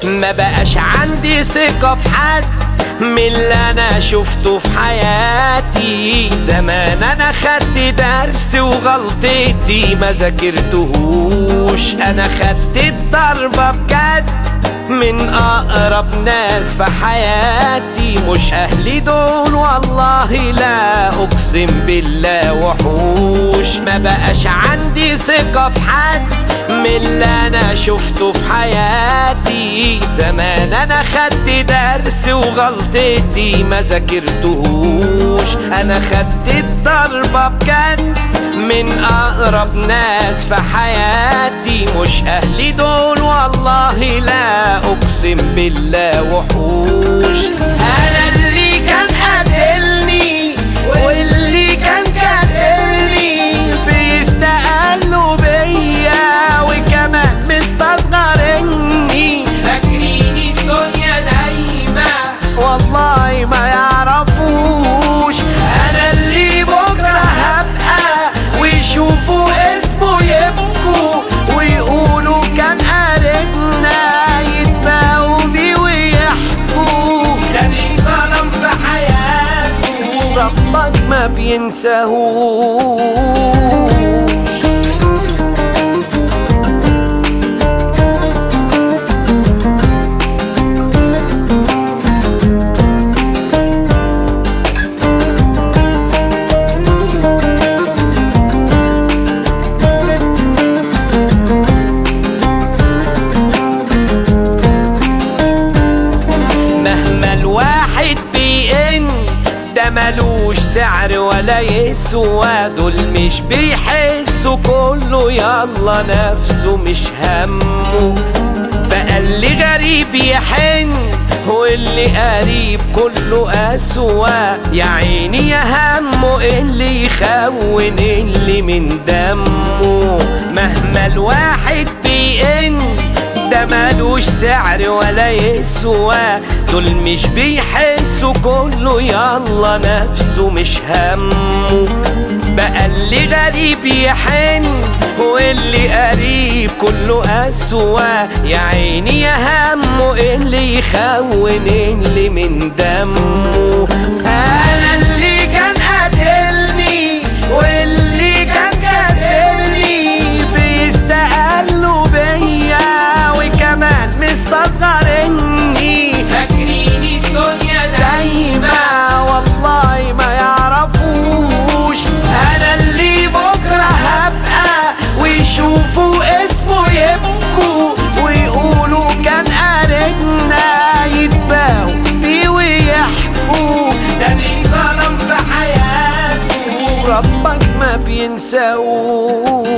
ما بقاش عندي ثقة في حد من اللي انا شفته في حياتي. زمان انا خدت درس وغلطتي ما ذاكرتهوش، انا خدت الضربة بجد من اقرب ناس في حياتي. مش اهلي دول والله لا اقسم بالله وحوش. ما بقاش عندي ثقة في حد من اللي انا شفته في حياتي. زمان انا خدت درس وغلطتي ما ذاكرتهوش، انا خدت الضربة بجد من اقرب ناس في حياتي. مش اهلي دول والله لا اقسم بالله وحوش. انا اللي كان قاتلني واللي كان كاسرني بيستقلوا بيا وكمان مستصغرني. فاكريني الدنيا نايمة والله ما يعرفوش. انا اللي بكرة هبقى ويشوفوا اسمه يبكوا ويقولوا كان قاربنا، يتباهوا بيه ويحكوا ده مين ظلم في حياته ربك ما بينساهوش. ده ملوش سعر ولا يسوى، دول مش بيحسوا كله يلا نفسه مش همه. بقى اللي غريب يحن واللي قريب كله أسوى. يا عيني يا همه اللي يخون اللي من دمه. مهما الواحد بيئن ده مالوش سعر ولا يسوى، دول مش بيحسوا كله يلا نفسه مش همه. بقى اللي غريب يحن واللي قريب كله أسوى. يا عيني يا همه اللي يخون اللي من دمه. أنا اللي كان قاتلني واللي كان كاسرني بيستقلوا بيا وكمان مستصغرني. فاكريني الدنيا دايما والله ما يعرفوش. انا اللي بكرة هبقى ويشوفوا اسمه يبكوا ويقولوا كان قاربنا، يتباهوا بيه ويحكوا ده مين ظلم في حياته ربك ما بينساهوش.